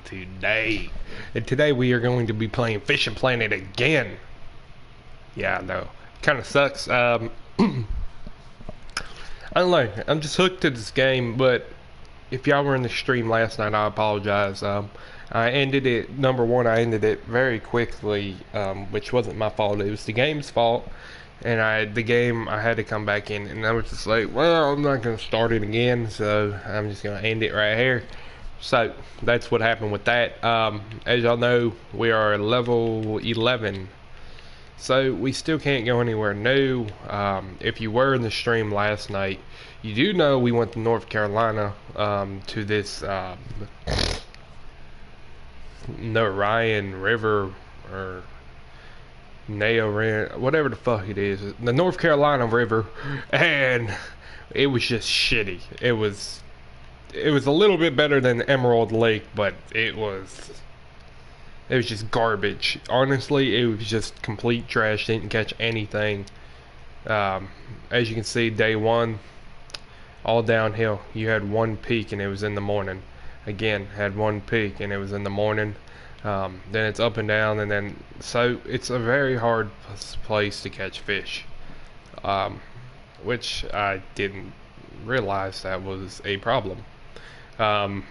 today. And today we are going to be playing Fishing Planet again. Yeah, I know. Kind of sucks. I don't know. I'm just hooked to this game, but if y'all were in the stream last night, I apologize. I ended it, number one, I ended it very quickly, which wasn't my fault. It was the game's fault. And I had to come back in, and I was just like, well, I'm not going to start it again, so I'm just going to end it right here. So, that's what happened with that. As y'all know, we are level 11. So, we still can't go anywhere new. If you were in the stream last night, you do know we went to North Carolina, to this, Narayan River, or whatever the fuck it is, the North Carolina River, and it was just shitty. It was a little bit better than Emerald Lake, but it was just garbage. Honestly, it was just complete trash. Didn't catch anything. As you can see, day one, all downhill. You had one peak, and it was in the morning. Again, had one peak, and it was in the morning. Then it's up and down, and then so it's a very hard place to catch fish, which I didn't realize that was a problem. Then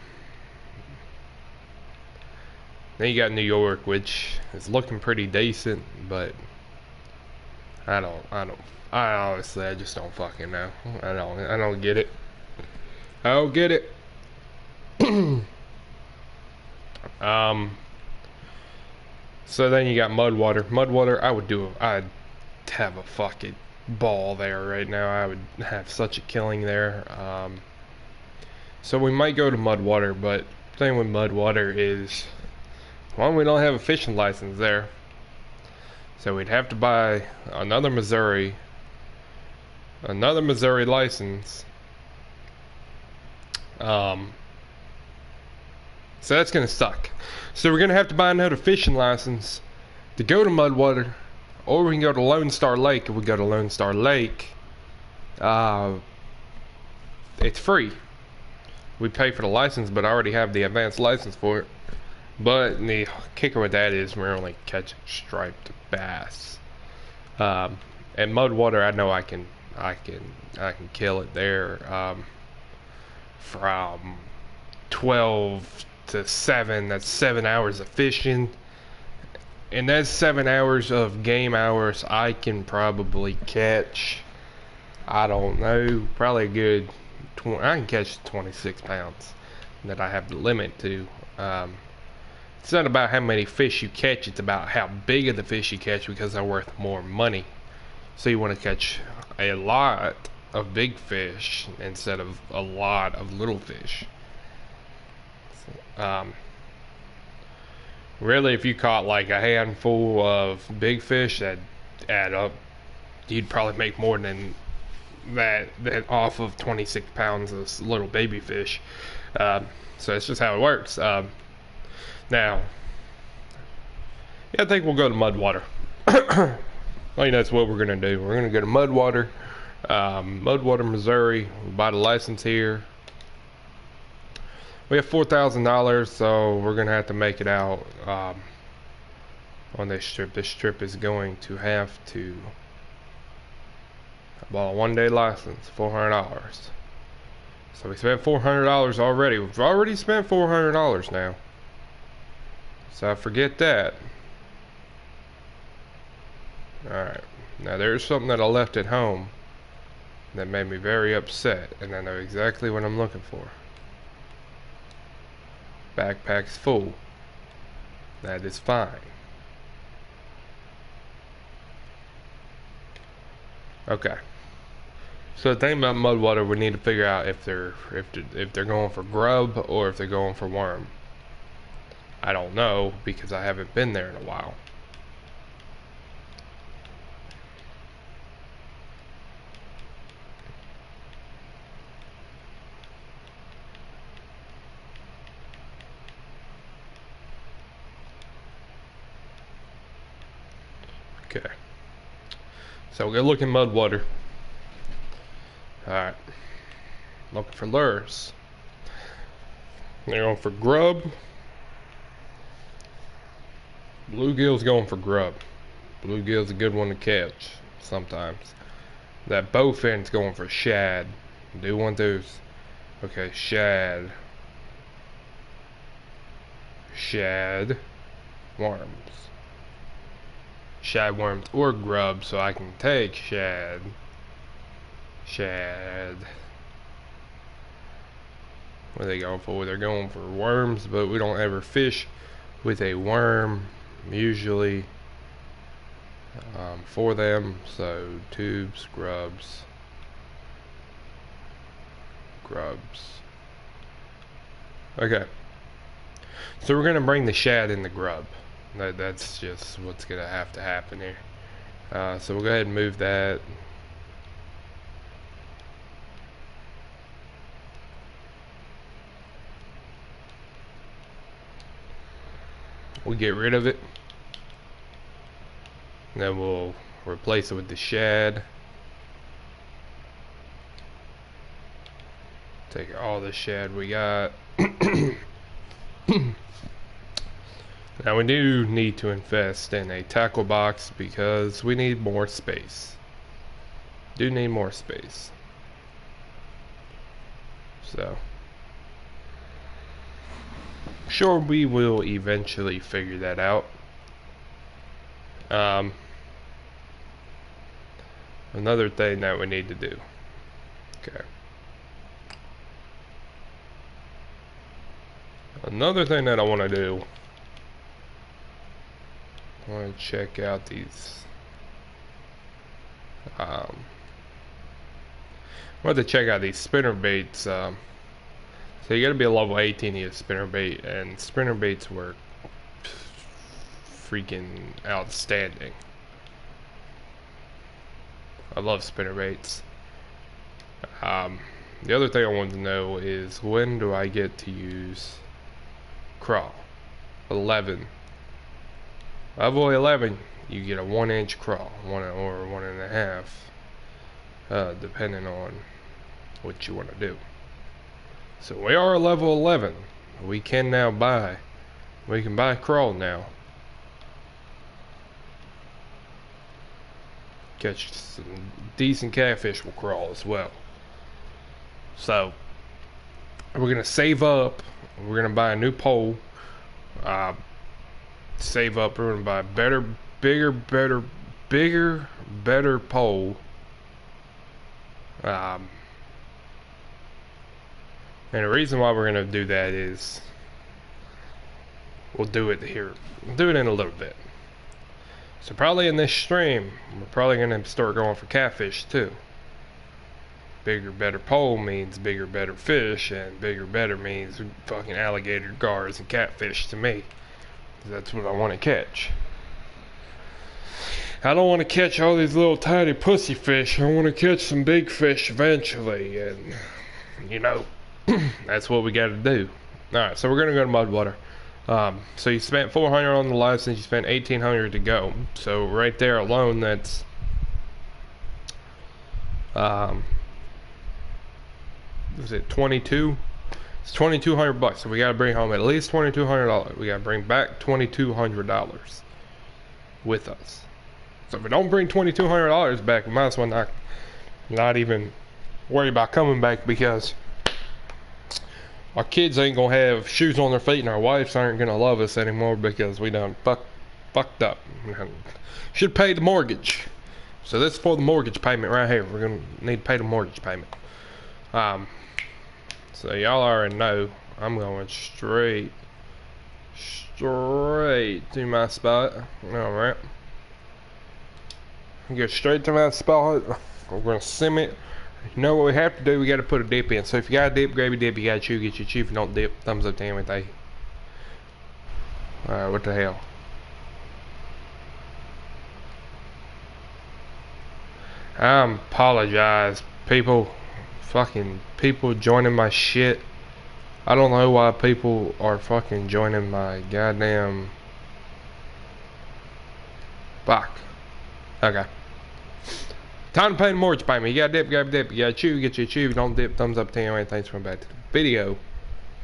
you got New York, which is looking pretty decent, but I honestly, I just don't fucking know. I don't get it. I don't get it. So then you got Mudwater. Mudwater, I'd have a fucking ball there right now. I would have such a killing there. So we might go to Mudwater, but the thing with Mudwater is, one, we don't have a fishing license there. So we'd have to buy another Missouri license. So that's gonna suck. So we're gonna have to buy another fishing license to go to Mudwater, or we can go to Lone Star Lake. If we go to Lone Star Lake, it's free. We pay for the license, but I already have the advanced license for it. But the kicker with that is we're only catching striped bass. At Mudwater, I know I can kill it there. From 12 to 7, that's 7 hours of fishing, and that's 7 hours of game hours. I can probably catch, I don't know, probably a good I can catch 26 pounds that I have the limit to. It's not about how many fish you catch, it's about how big of the fish you catch, because they're worth more money. So you want to catch a lot of big fish instead of a lot of little fish. Really, if you caught like a handful of big fish, that add up, you'd probably make more than that off of 26 pounds of little baby fish. So it's just how it works. Now, yeah, I think we'll go to Mudwater. I think that's what we're gonna do. We're gonna go to Mudwater, Missouri. We'll buy the license here. We have $4,000, so we're gonna have to make it out on this trip. This trip is going to have to buy a one-day license, $400. So we spent $400 already. We've already spent $400 now. So I forget that. Alright. Now there's something that I left at home that made me very upset, and I know exactly what I'm looking for. Backpack's full. That is fine. Okay. So the thing about Mudwater, we need to figure out if they're going for grub or if they're going for worm. I don't know, because I haven't been there in a while. Okay. So we're gonna look in Mudwater. Alright. Looking for lures. They're going for grub Bluegill's going for grub. Bluegill's a good one to catch sometimes. That bowfin's going for shad. Do want those. Okay, shad. Shad. Worms. Shad worms or grub, so I can take shad. Shad. What are they going for? They're going for worms, but we don't ever fish with a worm usually for them. So tubes, grubs. Okay. So we're gonna bring the shad in the grub. That's just what's gonna have to happen here. So we'll go ahead and move that. We get rid of it. And then we'll replace it with the shad. Take all the shad we got. Now we do need to invest in a tackle box because we need more space. Do need more space. So sure, we will eventually figure that out. Another thing that we need to do. Okay. Another thing that I want to do. I want to check out these. I want to check out these spinner baits. So you got to be a level 18 to get spinner bait, and spinner baits work freaking outstanding. I love spinner baits. The other thing I want to know is when do I get to use crawl? 11. Level 11, you get a 1-inch crawl, or 1.5, depending on what you want to do. So we are level 11. We can now buy. We can buy crawl now. Catch some decent catfish with crawl as well. So we're gonna save up. We're gonna buy a new pole. Save up. We're gonna buy better, bigger, better pole. And the reason why we're gonna do that is we'll do it here. We'll do it in a little bit. So probably in this stream, we're probably gonna start going for catfish too. Bigger, better pole means bigger, better fish, and bigger, better means fucking alligator gars and catfish to me. That's what I want to catch. I don't want to catch all these little tiny pussy fish. I want to catch some big fish eventually, and you know, that's what we got to do. All right, so we're gonna go to Mudwater. So you spent 400 on the license, you spent 1,800 to go. So right there alone, that's was it 22? It's 2,200 bucks. So we gotta bring home at least $2,200. We gotta bring back $2,200 with us. So if we don't bring $2,200 back, we might as well not even worry about coming back, because our kids ain't gonna have shoes on their feet, and our wives aren't gonna love us anymore because we done fucked up. Should pay the mortgage. So this is for the mortgage payment right here. We're gonna need to pay the mortgage payment. So y'all already know I'm going straight to my spot. Alright. Go straight to my spot. We're gonna sim it. You know what we have to do? We gotta put a dip in. So if you got a dip, grab your dip. You gotta chew, get your chew. If you don't dip, thumbs up to everything. Alright, what the hell? I apologize, people. Fucking people joining my shit. I don't know why people are fucking joining my goddamn. Fuck. Okay. Time to pay the mortgage payment. You gotta dip, grab a dip. You gotta chew, get your chew. If you don't dip, thumbs up to you. Thanks for coming back to the video.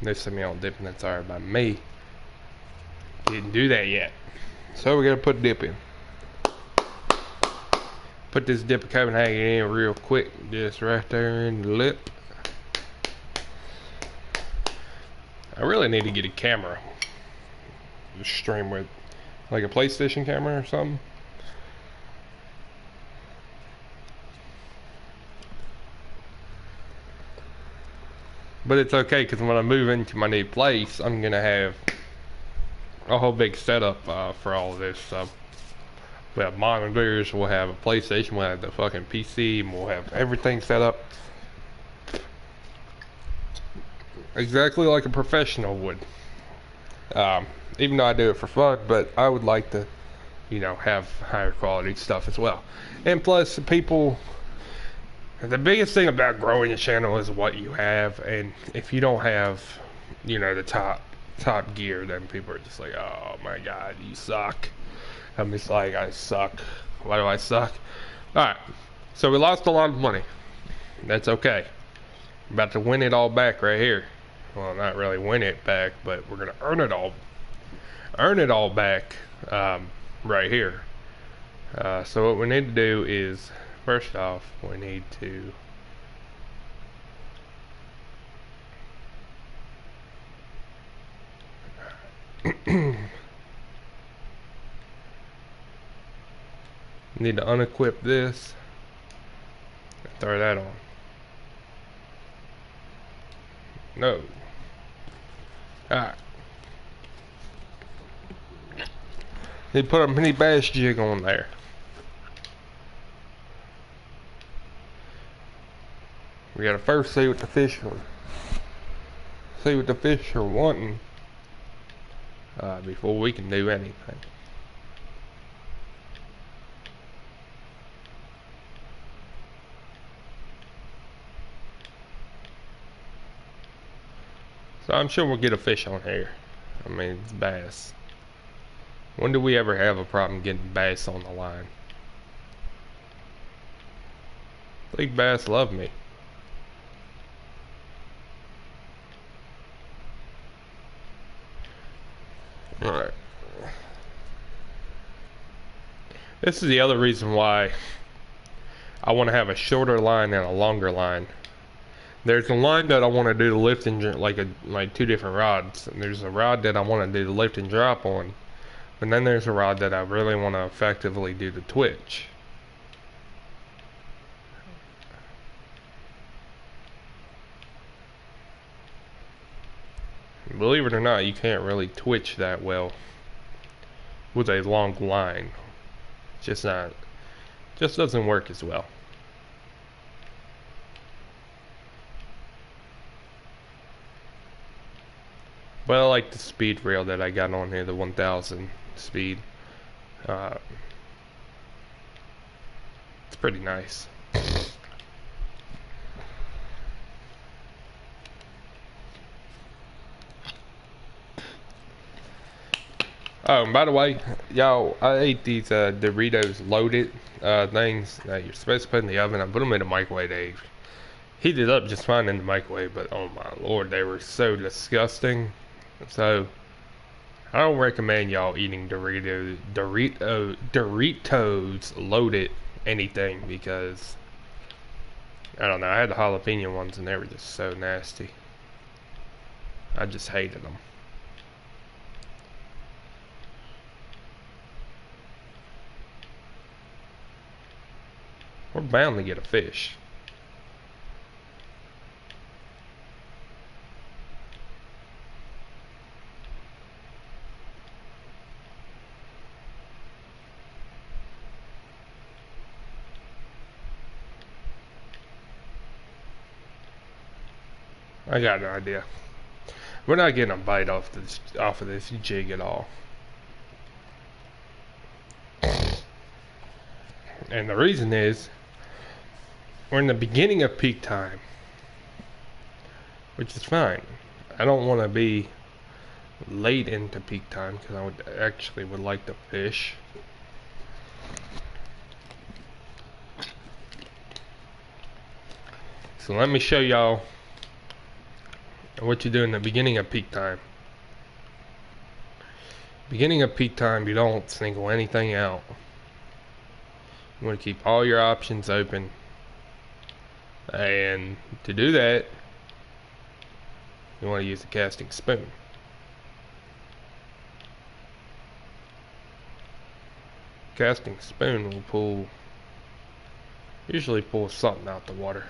They sent me on dipping. That's alright by me. Didn't do that yet. So we're gonna put dip in. Put this dip of Copenhagen in real quick, just right there in the lip. I really need to get a camera. Just stream with like a PlayStation camera or something. But it's okay because when I move into my new place, I'm gonna have a whole big setup for all of this. We'll have monitors, we'll have a PlayStation, we'll have the fucking PC, and we'll have everything set up exactly like a professional would. Even though I do it for fun, but I would like to, you know, have higher quality stuff as well. And plus, the biggest thing about growing a channel is what you have, and if you don't have, you know, the top gear, then people are just like, oh my god, you suck. I'm just like, I suck. Why do I suck? Alright, so we lost a lot of money. That's okay. I'm about to win it all back right here. Well, not really win it back, but we're gonna earn it all back right here. So what we need to do is, first off, we need to need to unequip this and throw that on. No. Alright. They put a mini bass jig on there. We gotta first see what the fish are wanting before we can do anything. So I'm sure we'll get a fish on here. I mean, it's bass. When do we ever have a problem getting bass on the line? Big bass love me. Alright. This is the other reason why I want to have a shorter line and a longer line. There's a line that I want to do the lift and like two different rods. And there's a rod that I want to do the lift and drop on. And then there's a rod that I really want to effectively do the twitch. Believe it or not, you can't really twitch that well with a long line. Just doesn't work as well. But I like the speed rail that I got on here, the 1000 speed. It's pretty nice. Oh, and by the way, y'all, I ate these Doritos loaded things that you're supposed to put in the oven. I put them in the microwave. They heated up just fine in the microwave, but oh my lord, they were so disgusting. So I don't recommend y'all eating Doritos loaded anything, because I don't know. I had the jalapeno ones and they were just so nasty. I just hated them. We're bound to get a fish. I got an idea. We're not getting a bite off of this jig at all. And the reason is, we're in the beginning of peak time, which is fine. I don't want to be late into peak time because I would like to fish. So let me show y'all what you do in the beginning of peak time. Beginning of peak time, you don't single anything out. You want to keep all your options open. And to do that, you want to use a casting spoon. Casting spoon will usually pull something out the water.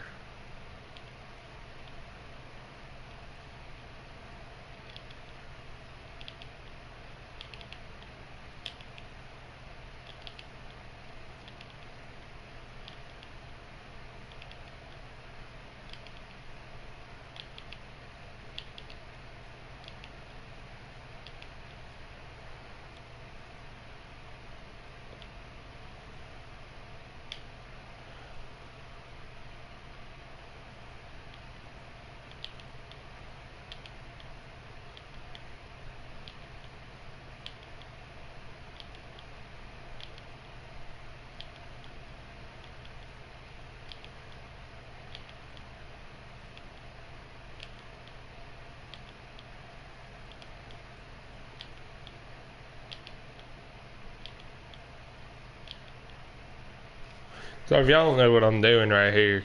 So if y'all don't know what I'm doing right here,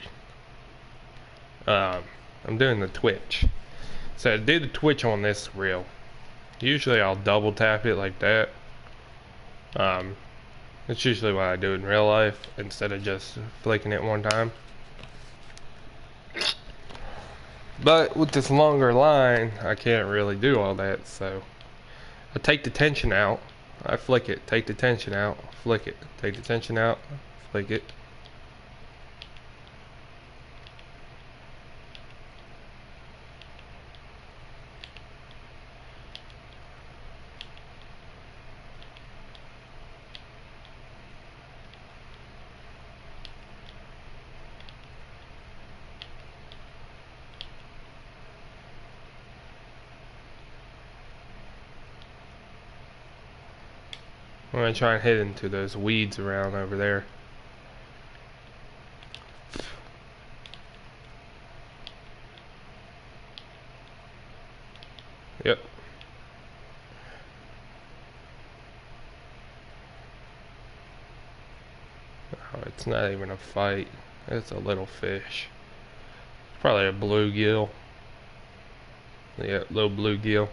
I'm doing the twitch. So to do the twitch on this reel, usually I'll double tap it like that. That's usually what I do in real life instead of just flicking it one time. But with this longer line, I can't really do all that, so I take the tension out, I flick it, take the tension out, flick it, take the tension out, flick it. I'm gonna try and hit into those weeds around over there. Yep. Oh, it's not even a fight. It's a little fish. Probably a bluegill. Yeah, little bluegill.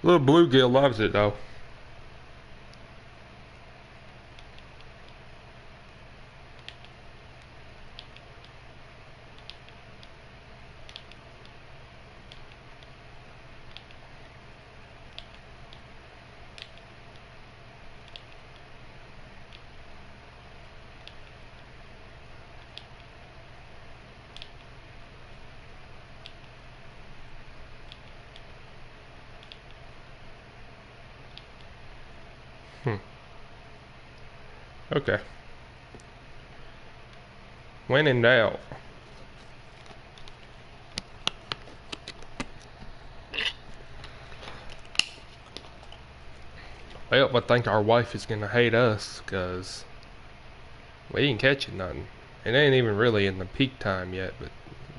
Little bluegill loves it though. Okay. When in doubt. Well, I think our wife is gonna hate us, cause we ain't catching nothing. It ain't even really in the peak time yet, but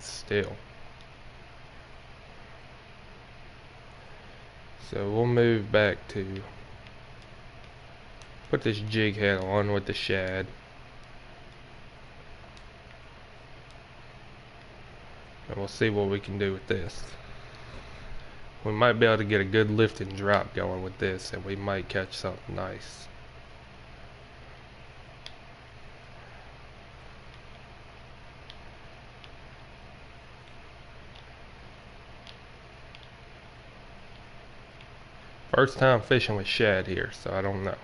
still. So we'll move back to put this jig head on with the shad. And we'll see what we can do with this. We might be able to get a good lift and drop going with this, and we might catch something nice. First time fishing with shad here, so I don't know.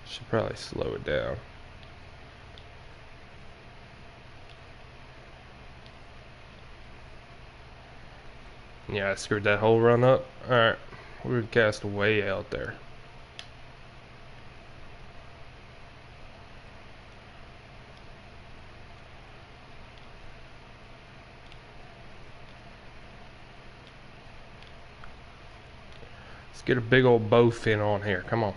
Should probably slow it down. Yeah, I screwed that whole run up. Alright, we're gonna cast way out there. Let's get a big old bowfin on here. Come on.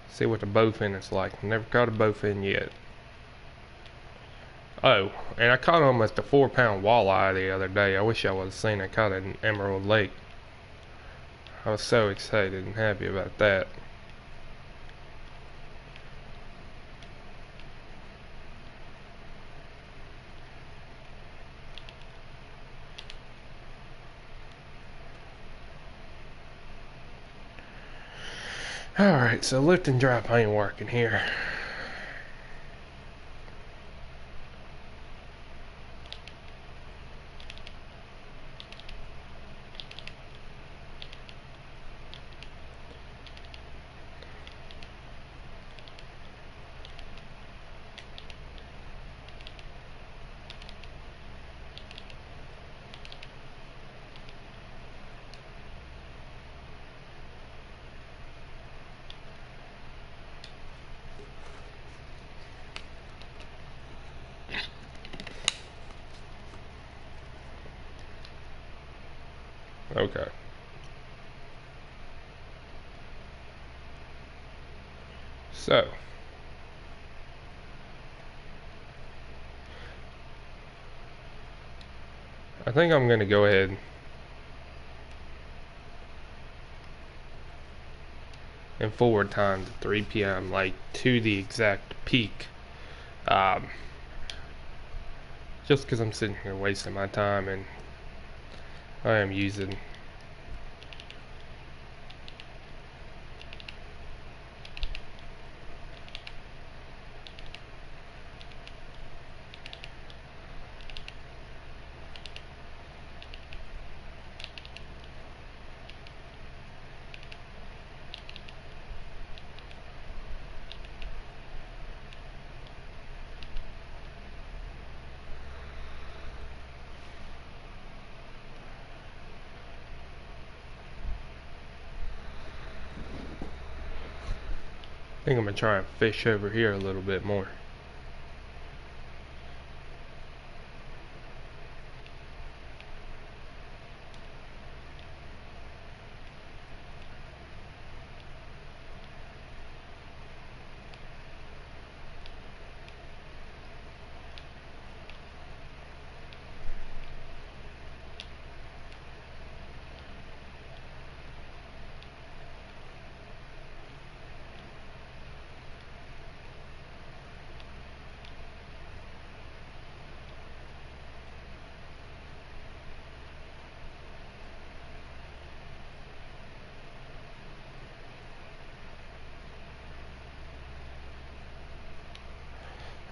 See what the bowfin is like. Never caught a bowfin yet. Oh, and I caught almost a 4-pound walleye the other day. I wish I would have seen it. I caught it in Emerald Lake. I was so excited and happy about that. Alright, so lift and drop ain't working here. Okay. So. I think I'm going to go ahead and forward time to 3 p.m. like to the exact peak. Just because I'm sitting here wasting my time and I am using I think I'm going to try and fish over here a little bit more.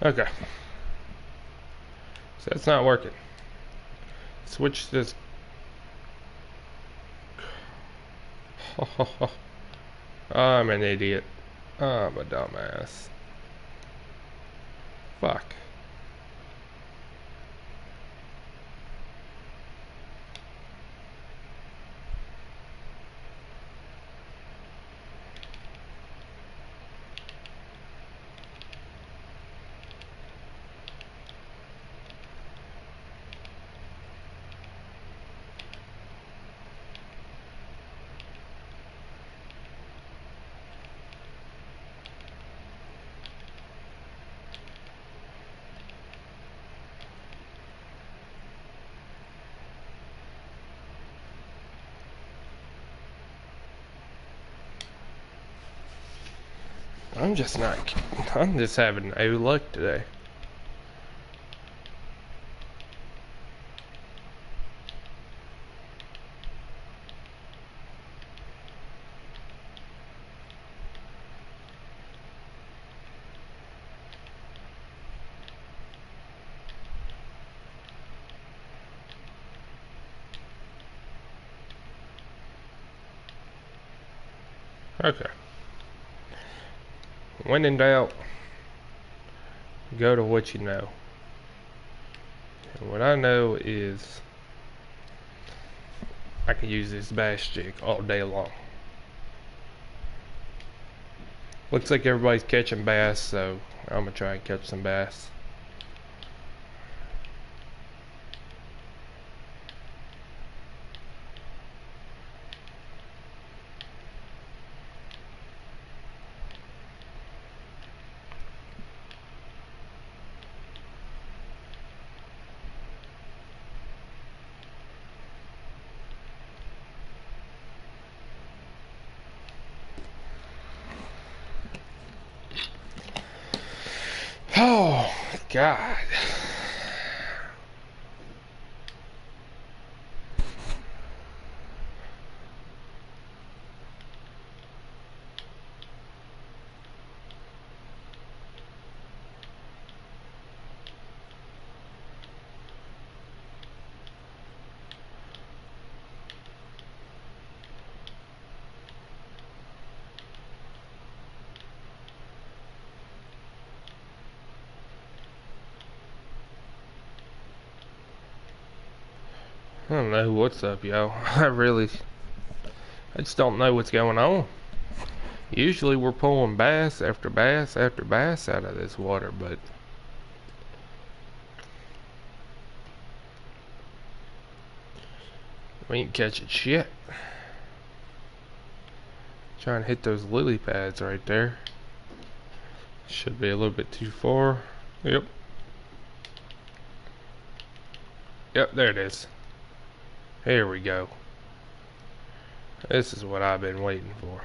Okay. So that's not working. Switch this. I'm an idiot. I'm a dumbass. Fuck. I'm just having no luck today. Okay. When in doubt, go to what you know. And what I know is I can use this bass jig all day long. Looks like everybody's catching bass, so I'm gonna try and catch some bass. Oh, God. I don't know what's up, y'all. I just don't know what's going on. Usually we're pulling bass after bass after bass out of this water, but we ain't catching shit. Trying to hit those lily pads right there. Should be a little bit too far. Yep. Yep, there it is. Here we go. This is what I've been waiting for.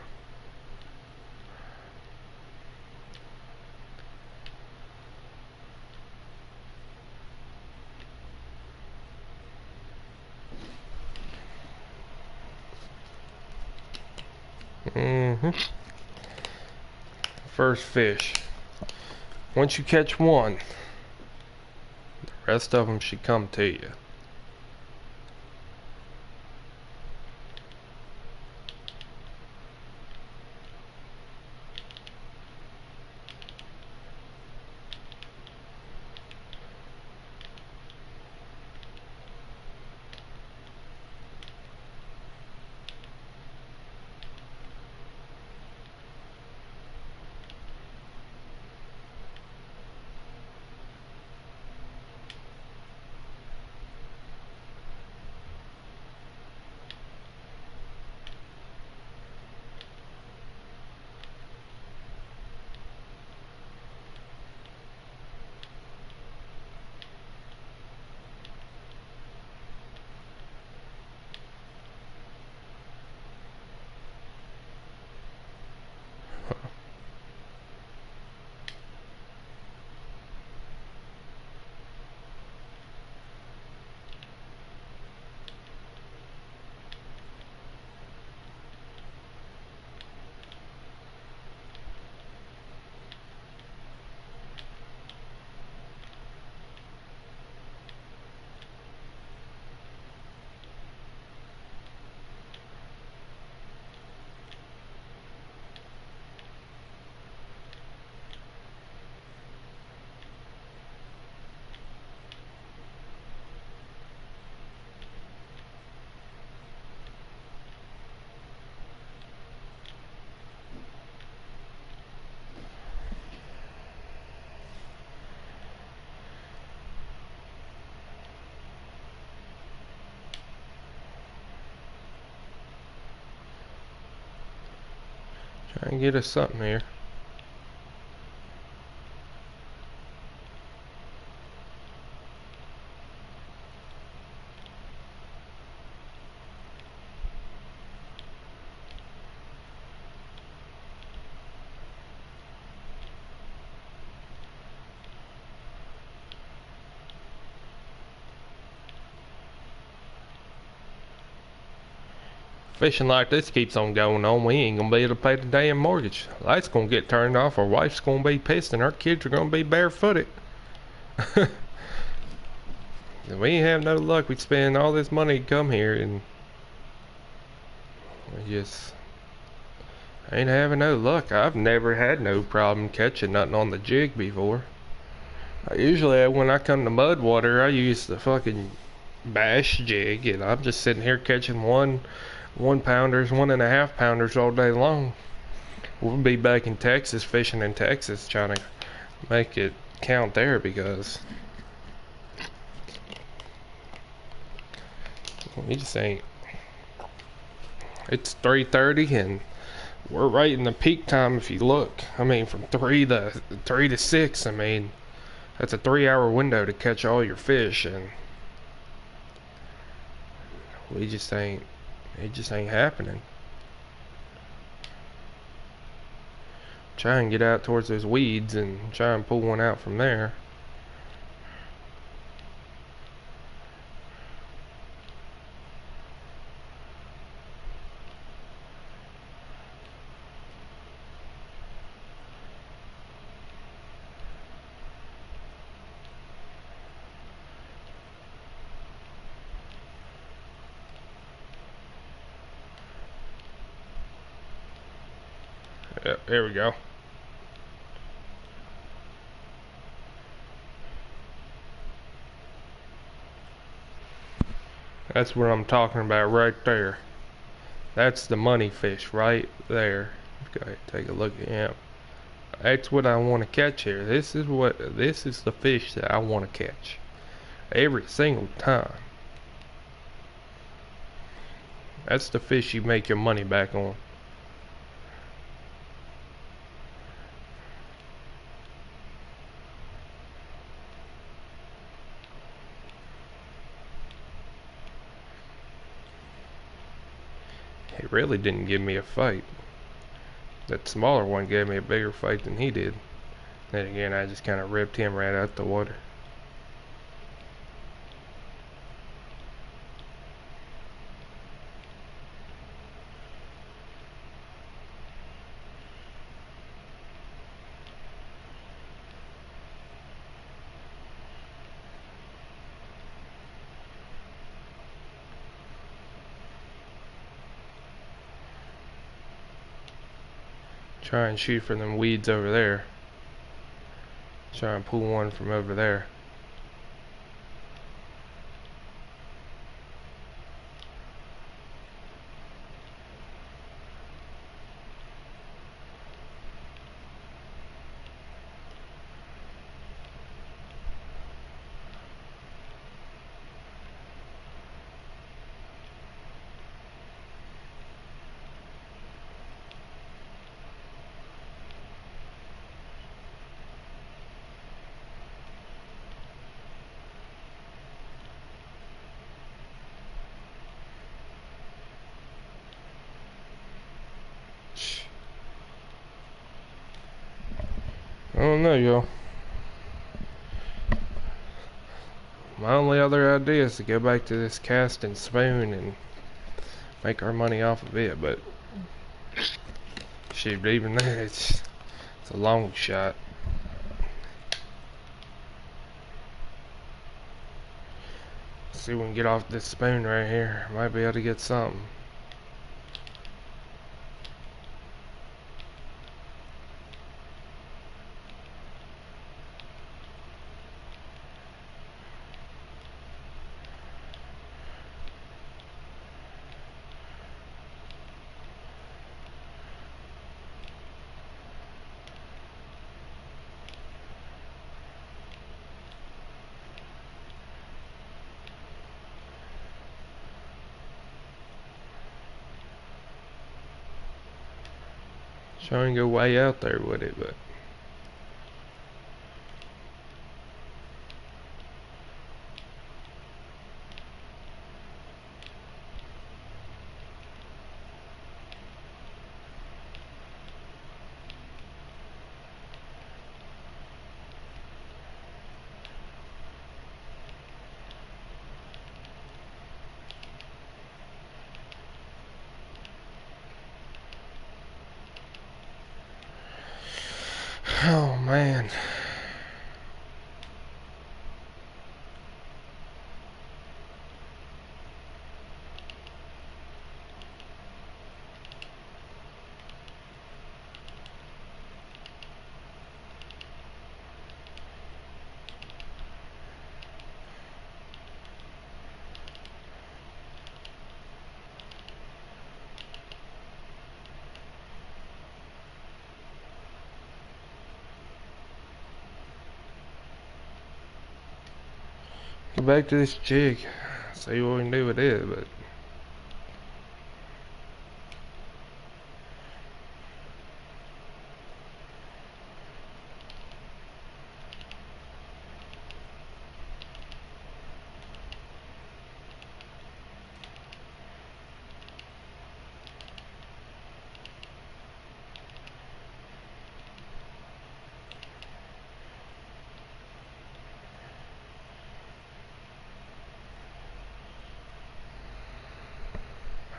First fish. Once you catch one, the rest of them should come to you. Try and get us something here. Fishing like this keeps on going on, we ain't gonna be able to pay the damn mortgage. Lights gonna get turned off, our wife's gonna be pissed, and our kids are gonna be barefooted. We ain't have no luck. We spend all this money to come here, and we just ain't having no luck. I've never had no problem catching nothing on the jig before. Usually when I come to mud water, I use the fucking bash jig, and I'm just sitting here catching one pounders, 1.5 pounders all day long. We'll be back in Texas, fishing in Texas, trying to make it count there, because we just ain't. It's 3:30 and we're right in the peak time. If you look, I mean, from 3 to 6, I mean, that's a 3-hour window to catch all your fish, and we just ain't. It just ain't happening. Try and get out towards those weeds and try and pull one out from there. Yeah, there we go. That's what I'm talking about right there. That's the money fish right there. Go ahead, take a look at him. That's what I want to catch here. This is the fish that I want to catch every single time. That's the fish you make your money back on. He really didn't give me a fight. That smaller one gave me a bigger fight than he did. Then again, I just kind of ripped him right out the water. Try and shoot for them weeds over there. Try and pull one from over there. I don't know, y'all. My only other idea is to go back to this casting spoon and make our money off of it, but shoot, even then, it's a long shot. See if we can get off this spoon right here. Might be able to get something. Try and go way out there with it, but oh man. Go back to this jig. See what we can do with it, but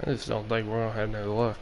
I just don't think we're gonna have no luck.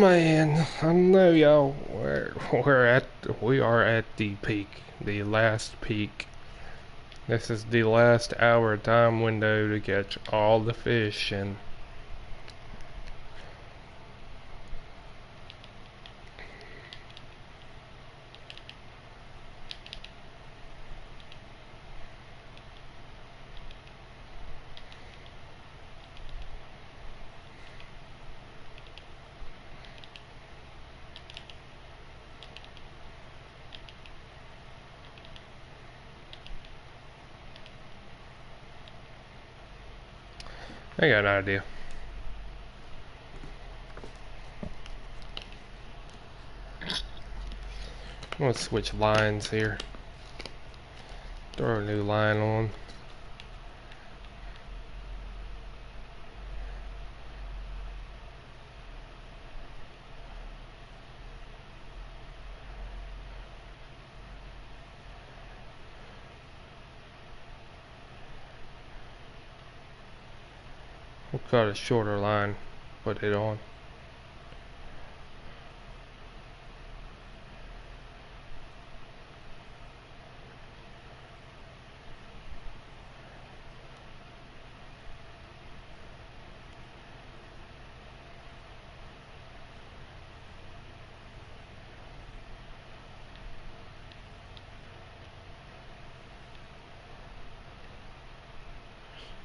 man, I know y'all. We are at the peak, the last peak. This is the last hour time window to catch all the fish, and I got an idea. I'm gonna switch lines here. Throw a new line on. We'll cut a shorter line, put it on.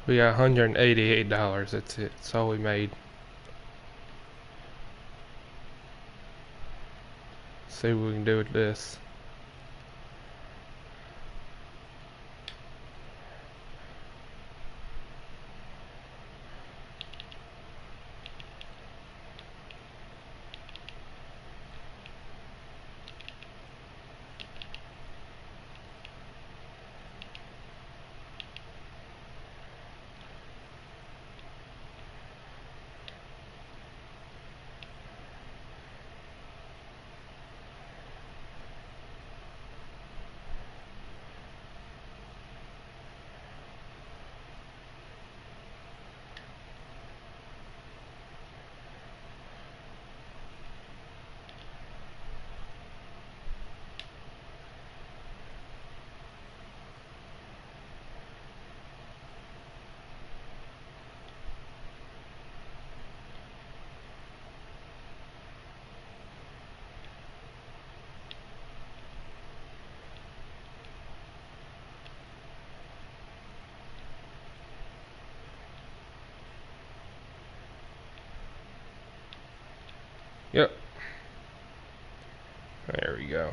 We got $188. That's it. That's all we made. See what we can do with this. Yep. There we go.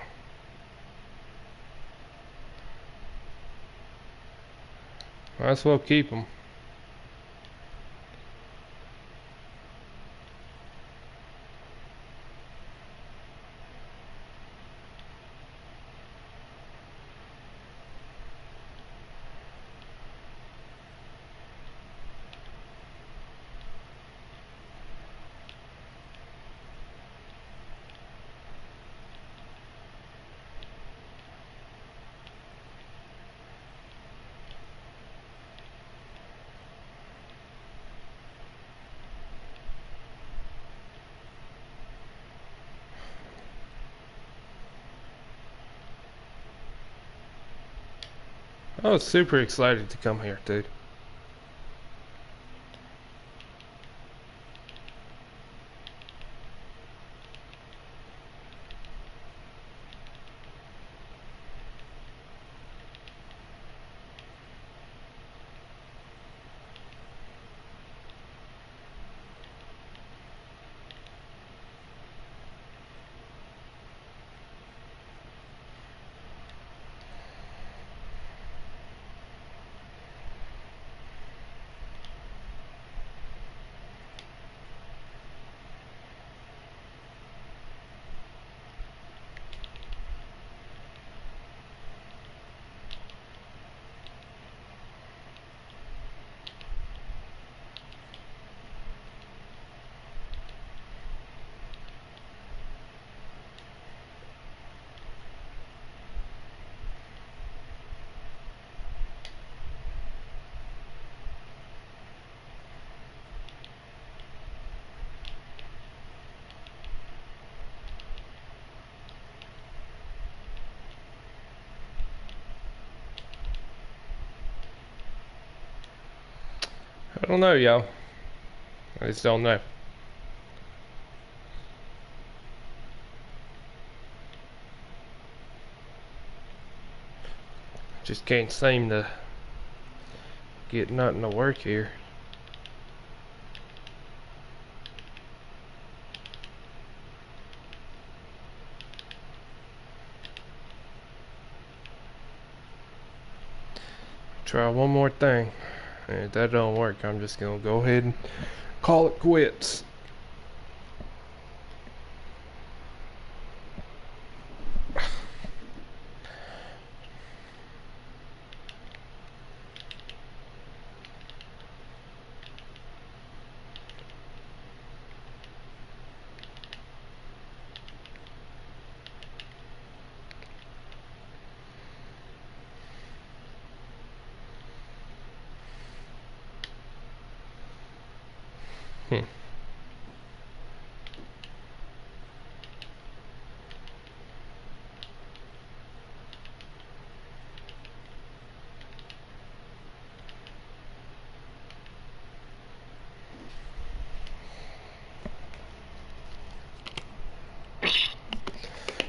Might as well keep them. I was super excited to come here, dude. I don't know, y'all. I just don't know. Just can't seem to get nothing to work here. Try one more thing. And if that don't work, I'm just gonna go ahead and call it quits.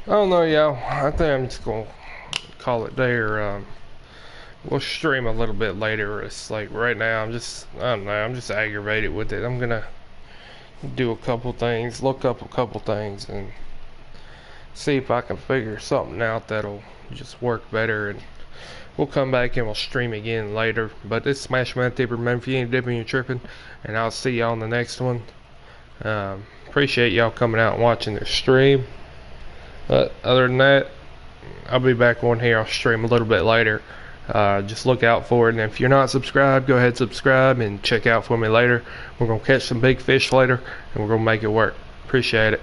I don't know, y'all. I think I'm just gonna call it there. We'll stream a little bit later. It's like right now, I don't know, I'm just aggravated with it. I'm gonna do a couple things, look up a couple things, and see if I can figure something out that'll just work better. And we'll come back and we'll stream again later. But this is Smash Man Tipper, man. If you ain't dipping, you're tripping. And I'll see y'all on the next one. Appreciate y'all coming out and watching the stream. But other than that, I'll be back on here. I'll stream a little bit later. Just look out for it. And if you're not subscribed, go ahead, subscribe, and check out for me later. We're going to catch some big fish later, and we're going to make it work. Appreciate it.